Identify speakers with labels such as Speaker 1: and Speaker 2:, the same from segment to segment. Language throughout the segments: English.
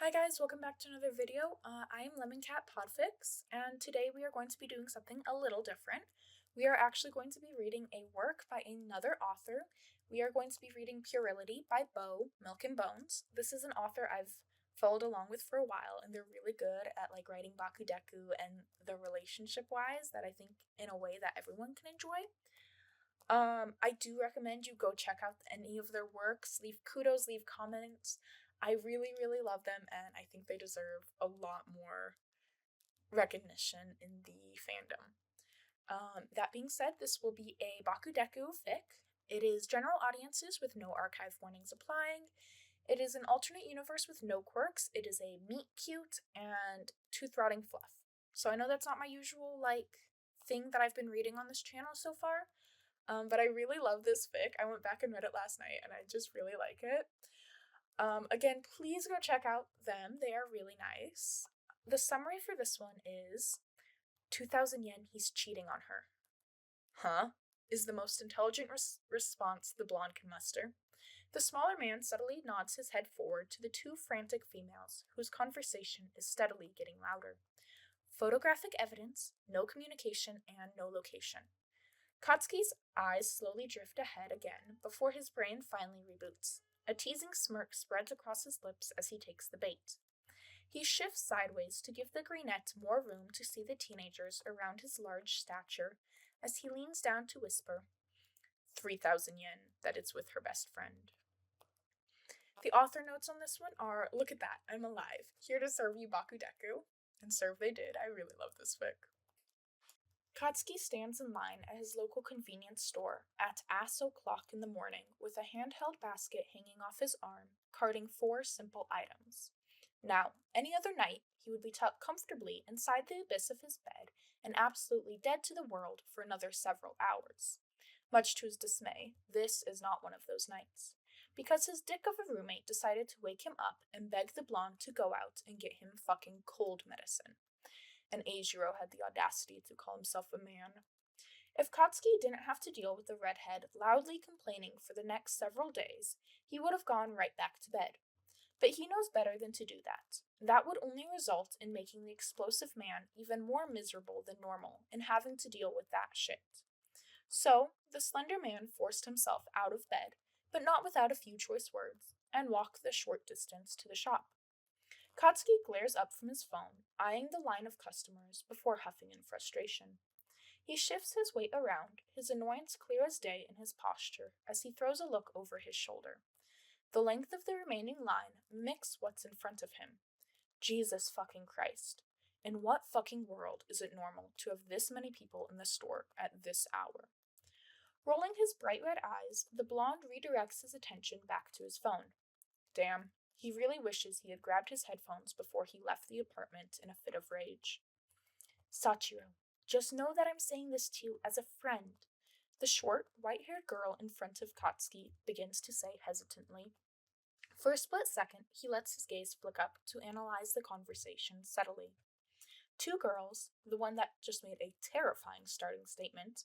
Speaker 1: Hi guys, welcome back to another video. I am Lemoncat Podfic, and today we are going to be doing something a little different. We are actually going to be reading a work by another author. We are going to be reading Puerility by Milk and Bones. This is an author I've followed along with for a while, and they're really good at writing Bakugou and the relationship wise that I think in a way that everyone can enjoy. I do recommend you go check out any of their works, leave kudos, leave comments. I really, really love them, and I think they deserve a lot more recognition in the fandom. That being said, this will be a Bakugou fic. It is general audiences with no archive warnings applying. It is an alternate universe with no quirks. It is a meet cute and tooth-rotting fluff. So I know that's not my usual thing that I've been reading on this channel so far, but I really love this fic. I went back and read it last night, and I just really like it. Again, please go check out them. They are really nice. The summary for this one is 2,000 yen, he's cheating on her. Huh? Is the most intelligent response the blonde can muster. The smaller man subtly nods his head forward to the two frantic females, whose conversation is steadily getting louder. Photographic evidence, no communication, and no location. Katsuki's eyes slowly drift ahead again before his brain finally reboots. A teasing smirk spreads across his lips as he takes the bait. He shifts sideways to give the greenette more room to see the teenagers around his large stature as he leans down to whisper, 3,000 yen, that it's with her best friend. The author notes on this one are, look at that, I'm alive, here to serve you Bakugou. And serve they did, I really love this fic. Katsuki stands in line at his local convenience store at ass o'clock in the morning with a handheld basket hanging off his arm, carting 4 simple items. Now, any other night, he would be tucked comfortably inside the abyss of his bed and absolutely dead to the world for another several hours. Much to his dismay, this is not one of those nights, because his dick of a roommate decided to wake him up and beg the blonde to go out and get him fucking cold medicine. And Eijiro had the audacity to call himself a man. If Katsuki didn't have to deal with the redhead loudly complaining for the next several days, he would have gone right back to bed. But he knows better than to do that. That would only result in making the explosive man even more miserable than normal and having to deal with that shit. So, the slender man forced himself out of bed, but not without a few choice words, and walked the short distance to the shop. Katsuki glares up from his phone, eyeing the line of customers before huffing in frustration. He shifts his weight around, his annoyance clear as day in his posture, as he throws a look over his shoulder. The length of the remaining line mimics what's in front of him. Jesus fucking Christ. In what fucking world is it normal to have this many people in the store at this hour? Rolling his bright red eyes, the blonde redirects his attention back to his phone. Damn. He really wishes he had grabbed his headphones before he left the apartment in a fit of rage. Sachiro, just know that I'm saying this to you as a friend, the short, white-haired girl in front of Katsuki begins to say hesitantly. For a split second, he lets his gaze flick up to analyze the conversation subtly. 2 girls, the one that just made a terrifying starting statement,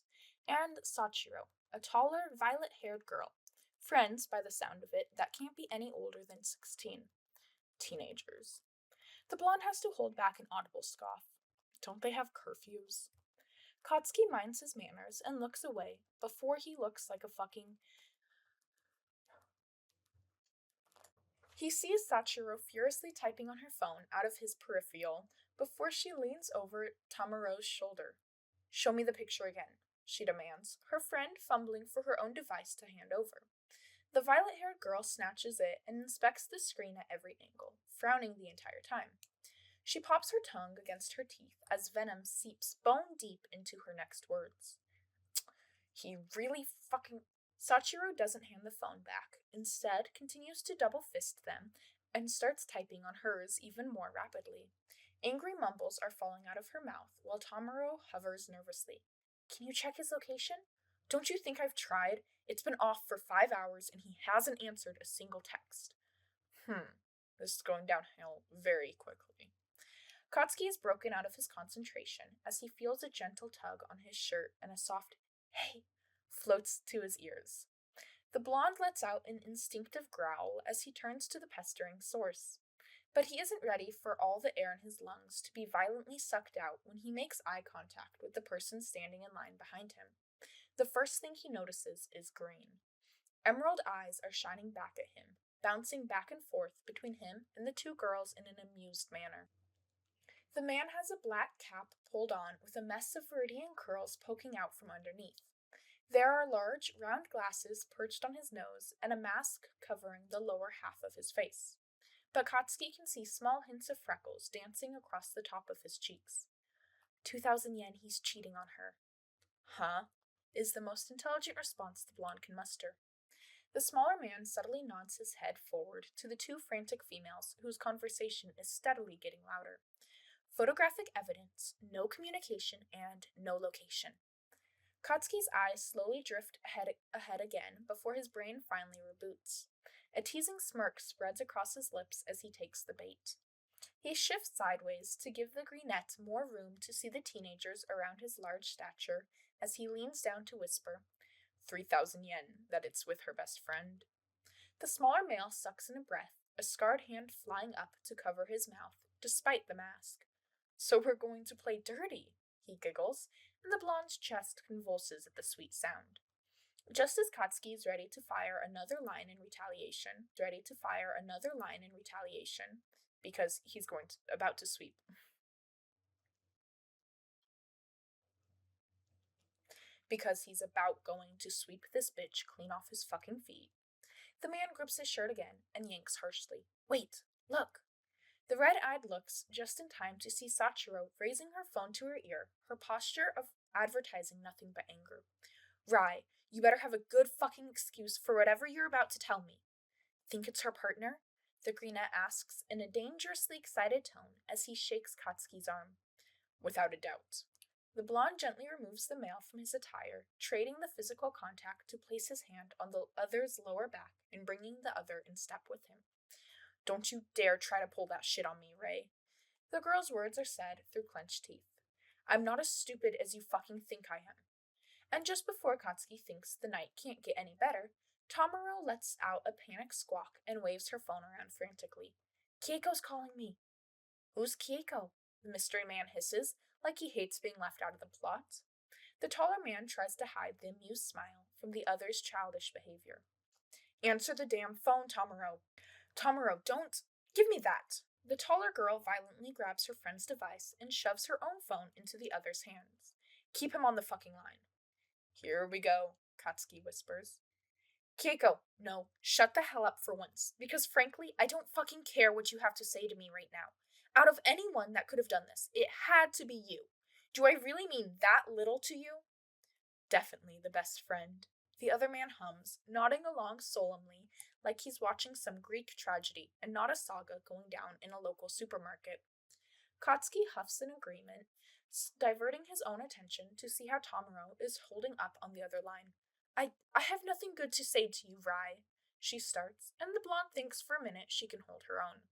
Speaker 1: and Sachiro, a taller, violet-haired girl. Friends, by the sound of it, that can't be any older than 16. Teenagers. The blonde has to hold back an audible scoff. Don't they have curfews? Katsuki minds his manners and looks away before he looks like a fucking... He sees Sachiro furiously typing on her phone out of his peripheral before she leans over Tamaro's shoulder. Show me the picture again, she demands, her friend fumbling for her own device to hand over. The violet-haired girl snatches it and inspects the screen at every angle, frowning the entire time. She pops her tongue against her teeth as venom seeps bone deep into her next words. He really fucking... Sachiro doesn't hand the phone back, instead continues to double fist them and starts typing on hers even more rapidly. Angry mumbles are falling out of her mouth while Tamaro hovers nervously. Can you check his location? Don't you think I've tried? It's been off for 5 hours and he hasn't answered a single text. This is going downhill very quickly. Katsuki is broken out of his concentration as he feels a gentle tug on his shirt and a soft, hey, floats to his ears. The blonde lets out an instinctive growl as he turns to the pestering source. But he isn't ready for all the air in his lungs to be violently sucked out when he makes eye contact with the person standing in line behind him. The first thing he notices is green. Emerald eyes are shining back at him, bouncing back and forth between him and the two girls in an amused manner. The man has a black cap pulled on with a mess of Viridian curls poking out from underneath. There are large, round glasses perched on his nose and a mask covering the lower half of his face. But Katsuki can see small hints of freckles dancing across the top of his cheeks. 2,000 yen, he's cheating on her. Huh? Is the most intelligent response the blonde can muster. The smaller man subtly nods his head forward to the two frantic females whose conversation is steadily getting louder. Photographic evidence, no communication, and no location. Katsuki's eyes slowly drift ahead again before his brain finally reboots. A teasing smirk spreads across his lips as he takes the bait. He shifts sideways to give the greenette more room to see the teenagers around his large stature as he leans down to whisper, 3,000 yen, that it's with her best friend. The smaller male sucks in a breath, a scarred hand flying up to cover his mouth, despite the mask. So we're going to play dirty, he giggles, and the blonde's chest convulses at the sweet sound. Just as Katsuki is ready to fire another line in retaliation, because he's about to sweep. Because he's about going to sweep this bitch clean off his fucking feet. The man grips his shirt again and yanks harshly. Wait, look. The red-eyed looks just in time to see Sachiro raising her phone to her ear, her posture of advertising nothing but anger. Rai, you better have a good fucking excuse for whatever you're about to tell me. Think it's her partner? The greenette asks in a dangerously excited tone as he shakes Katsuki's arm. Without a doubt. The blonde gently removes the male from his attire, trading the physical contact to place his hand on the other's lower back and bringing the other in step with him. Don't you dare try to pull that shit on me, Ray. The girl's words are said through clenched teeth. I'm not as stupid as you fucking think I am. And just before Katsuki thinks the night can't get any better, Tomoro lets out a panicked squawk and waves her phone around frantically. Kieko's calling me. Who's Kieko? The mystery man hisses, like he hates being left out of the plot. The taller man tries to hide the amused smile from the other's childish behavior. Answer the damn phone, Tomoro. Tomoro, don't. Give me that. The taller girl violently grabs her friend's device and shoves her own phone into the other's hands. Keep him on the fucking line. Here we go, Katsuki whispers. Keiko, no, shut the hell up for once, because frankly, I don't fucking care what you have to say to me right now. Out of anyone that could have done this, it had to be you. Do I really mean that little to you? Definitely the best friend. The other man hums, nodding along solemnly, like he's watching some Greek tragedy and not a saga going down in a local supermarket. Katsuki huffs in agreement, diverting his own attention to see how Tomoro is holding up on the other line. I have nothing good to say to you, Rai, she starts, and the blonde thinks for a minute she can hold her own.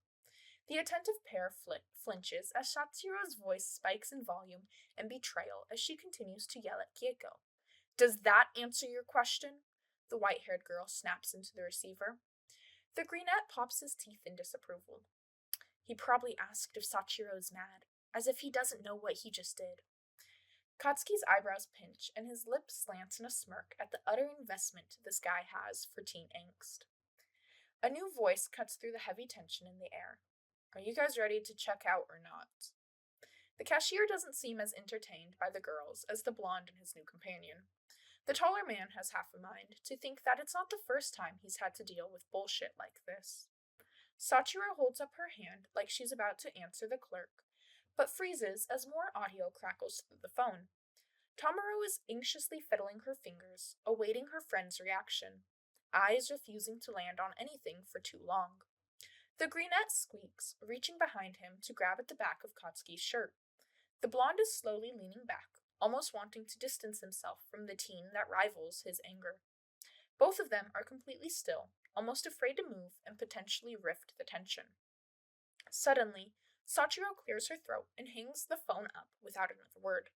Speaker 1: The attentive pair flinches as Shatsiro's voice spikes in volume and betrayal as she continues to yell at Kieko. Does that answer your question? The white-haired girl snaps into the receiver. The greenette pops his teeth in disapproval. He probably asked if Sachiro is mad, as if he doesn't know what he just did. Katsuki's eyebrows pinch and his lips slant in a smirk at the utter investment this guy has for teen angst. A new voice cuts through the heavy tension in the air. Are you guys ready to check out or not? The cashier doesn't seem as entertained by the girls as the blonde and his new companion. The taller man has half a mind to think that it's not the first time he's had to deal with bullshit like this. Sachiro holds up her hand like she's about to answer the clerk, but freezes as more audio crackles through the phone. Tomoro is anxiously fiddling her fingers, awaiting her friend's reaction, eyes refusing to land on anything for too long. The greenette squeaks, reaching behind him to grab at the back of Katsuki's shirt. The blonde is slowly leaning back, almost wanting to distance himself from the teen that rivals his anger. Both of them are completely still, almost afraid to move and potentially rift the tension. Suddenly, Sachiro clears her throat and hangs the phone up without another word.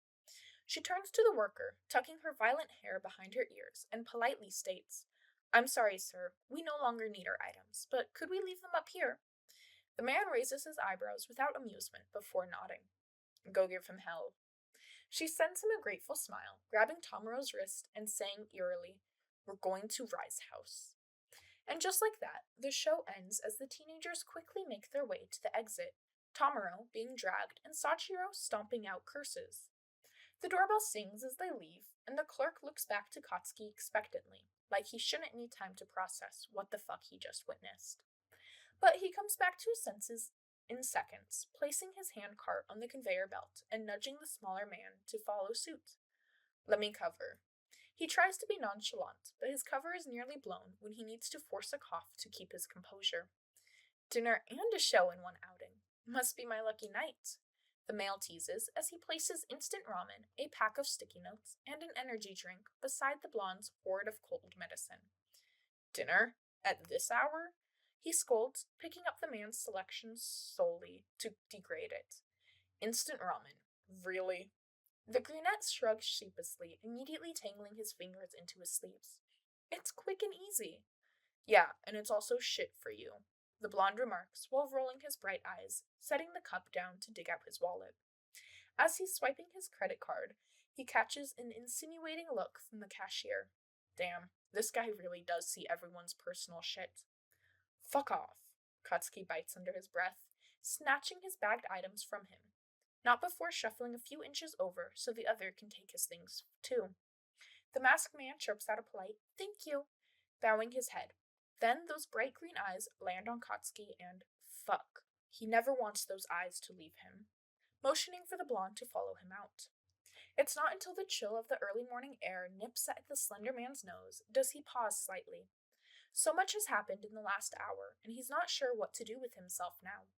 Speaker 1: She turns to the worker, tucking her violent hair behind her ears, and politely states, I'm sorry, sir, we no longer need our items, but could we leave them up here? The man raises his eyebrows without amusement before nodding. Go give him hell. She sends him a grateful smile, grabbing Tomoro's wrist and saying eerily, We're going to Rise House. And just like that, the show ends as the teenagers quickly make their way to the exit, Tomoro being dragged and Sachiro stomping out curses. The doorbell sings as they leave, and the clerk looks back to Katsuki expectantly, like he shouldn't need time to process what the fuck he just witnessed. But he comes back to his senses in seconds, placing his hand cart on the conveyor belt and nudging the smaller man to follow suit. Let me cover. He tries to be nonchalant, but his cover is nearly blown when he needs to force a cough to keep his composure. Dinner and a show in one outing. Must be my lucky night. The male teases as he places instant ramen, a pack of sticky notes, and an energy drink beside the blonde's hoard of cold medicine. Dinner? At this hour? He scolds, picking up the man's selection solely to degrade it. Instant ramen. Really? The greenette shrugs sheepishly, immediately tangling his fingers into his sleeves. It's quick and easy. Yeah, and it's also shit for you, the blonde remarks while rolling his bright eyes, setting the cup down to dig out his wallet. As he's swiping his credit card, he catches an insinuating look from the cashier. Damn, this guy really does see everyone's personal shit. Fuck off, Katsuki bites under his breath, snatching his bagged items from him. Not before shuffling a few inches over so the other can take his things, too. The masked man chirps out a polite, thank you, bowing his head. Then those bright green eyes land on Katsuki and, fuck, he never wants those eyes to leave him, motioning for the blonde to follow him out. It's not until the chill of the early morning air nips at the slender man's nose does he pause slightly. So much has happened in the last hour, and he's not sure what to do with himself now.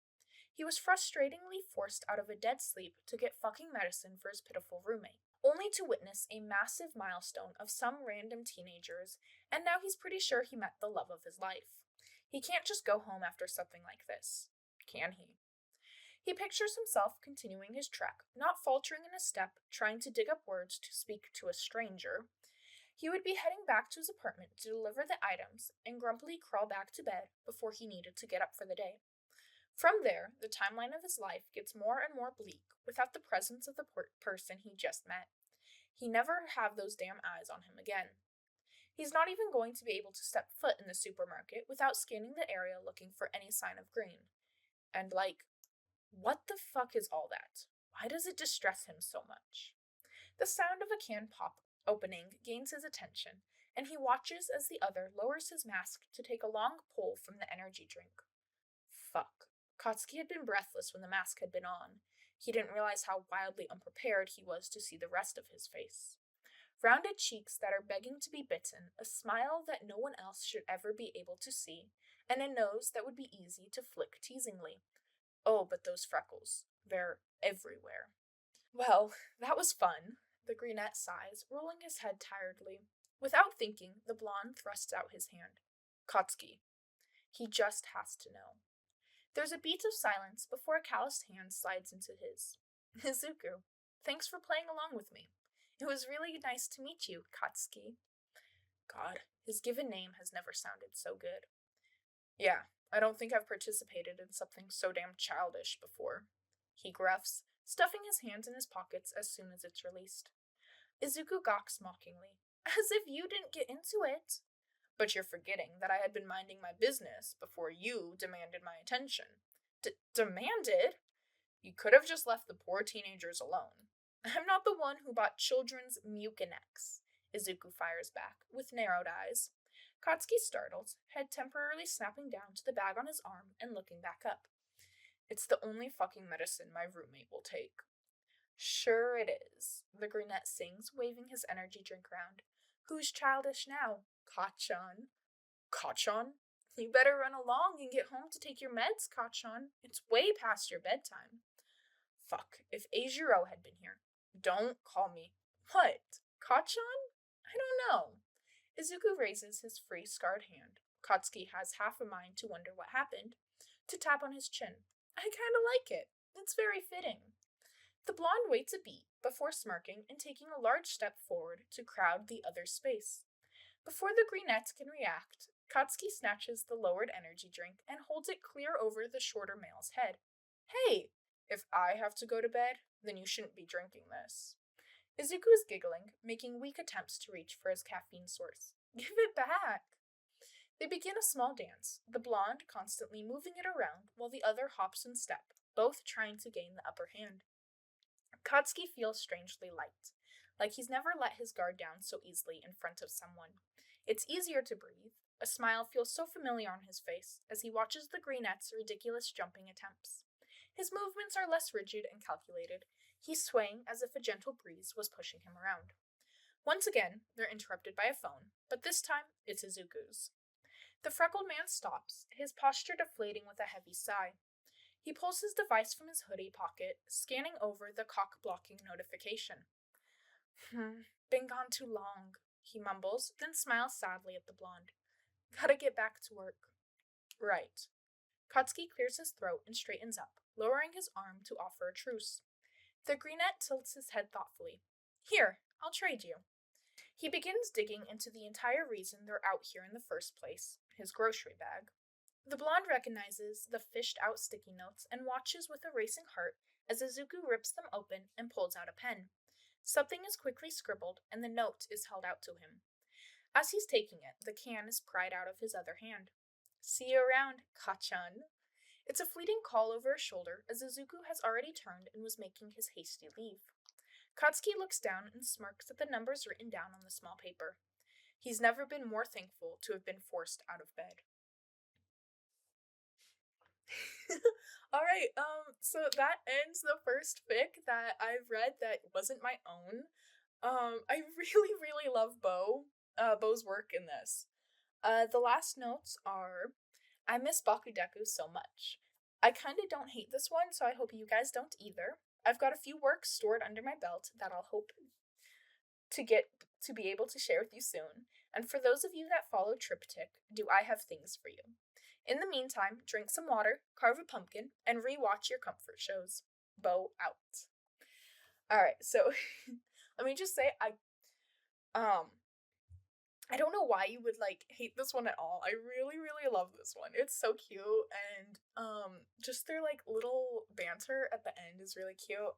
Speaker 1: He was frustratingly forced out of a dead sleep to get fucking medicine for his pitiful roommate, only to witness a massive milestone of some random teenagers, and now he's pretty sure he met the love of his life. He can't just go home after something like this, can he? He pictures himself continuing his trek, not faltering in a step, trying to dig up words to speak to a stranger. He would be heading back to his apartment to deliver the items and grumpily crawl back to bed before he needed to get up for the day. From there, the timeline of his life gets more and more bleak without the presence of the person he just met. He never have those damn eyes on him again. He's not even going to be able to step foot in the supermarket without scanning the area looking for any sign of green. And what the fuck is all that? Why does it distress him so much? The sound of a can pop opening gains his attention, and he watches as the other lowers his mask to take a long pull from the energy drink. Fuck. Katsuki had been breathless when the mask had been on. He didn't realize how wildly unprepared he was to see the rest of his face. Rounded cheeks that are begging to be bitten, a smile that no one else should ever be able to see, and a nose that would be easy to flick teasingly. Oh, but those freckles. They're everywhere. Well, that was fun, the greenette sighs, rolling his head tiredly. Without thinking, the blonde thrusts out his hand. Katsuki. He just has to know. There's a beat of silence before a calloused hand slides into his. Izuku, thanks for playing along with me. It was really nice to meet you, Katsuki. God, his given name has never sounded so good. Yeah, I don't think I've participated in something so damn childish before, he gruffs, stuffing his hands in his pockets as soon as it's released. Izuku gawks mockingly. As if you didn't get into it. But you're forgetting that I had been minding my business before you demanded my attention. Demanded? You could have just left the poor teenagers alone. I'm not the one who bought children's mucinex, Izuku fires back, with narrowed eyes. Katsuki startles, head temporarily snapping down to the bag on his arm and looking back up. It's the only fucking medicine my roommate will take. Sure it is, the greenette sings, waving his energy drink round. Who's childish now? Kachan. Kachan? You better run along and get home to take your meds, Kachan. It's way past your bedtime. Fuck, if Eijiro had been here. Don't call me. What? Kachan? I don't know. Izuku raises his free, scarred hand. Katsuki has half a mind to wonder what happened, to tap on his chin. I kinda like it. It's very fitting. The blonde waits a beat before smirking and taking a large step forward to crowd the other's space. Before the greenette can react, Katsuki snatches the lowered energy drink and holds it clear over the shorter male's head. Hey, if I have to go to bed, then you shouldn't be drinking this. Izuku is giggling, making weak attempts to reach for his caffeine source. Give it back! They begin a small dance, the blonde constantly moving it around while the other hops in step, both trying to gain the upper hand. Katsuki feels strangely light, like he's never let his guard down so easily in front of someone. It's easier to breathe. A smile feels so familiar on his face as he watches the greenette's ridiculous jumping attempts. His movements are less rigid and calculated. He's swaying as if a gentle breeze was pushing him around. Once again, they're interrupted by a phone, but this time it's Izuku's. The freckled man stops, his posture deflating with a heavy sigh. He pulls his device from his hoodie pocket, scanning over the cock-blocking notification. Been gone too long, he mumbles, then smiles sadly at the blonde. Gotta get back to work. Right. Katsuki clears his throat and straightens up, lowering his arm to offer a truce. The greenette tilts his head thoughtfully. Here, I'll trade you. He begins digging into the entire reason they're out here in the first place, his grocery bag. The blonde recognizes the fished-out sticky notes and watches with a racing heart as Izuku rips them open and pulls out a pen. Something is quickly scribbled, and the note is held out to him. As he's taking it, the can is pried out of his other hand. See you around, Kachan. It's a fleeting call over his shoulder as Izuku has already turned and was making his hasty leave. Katsuki looks down and smirks at the numbers written down on the small paper. He's never been more thankful to have been forced out of bed. Alright, so that ends the first fic that I've read that wasn't my own. I really, really love Bo's work in this. The last notes are, I miss Bakudeku so much. I kinda don't hate this one, so I hope you guys don't either. I've got a few works stored under my belt that I'll hope to be able to share with you soon. And for those of you that follow Triptych, do I have things for you. In the meantime, drink some water, carve a pumpkin, and rewatch your comfort shows. Bo out. Alright, so let me just say I don't know why you would hate this one at all. I really, really love this one. It's so cute, and just their little banter at the end is really cute.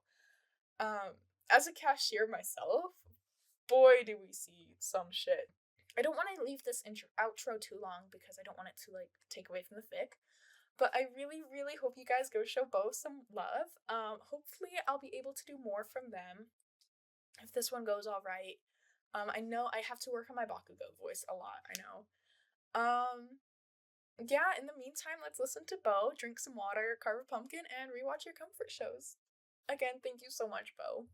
Speaker 1: As a cashier myself, boy do we see some shit. I don't want to leave this outro too long because I don't want it to take away from the fic. But I really, really hope you guys go show Bo some love. Hopefully I'll be able to do more from them if this one goes all right. I know I have to work on my Bakugou voice a lot, I know. Yeah, in the meantime, let's listen to Bo, drink some water, carve a pumpkin, and rewatch your comfort shows. Again, thank you so much, Bo.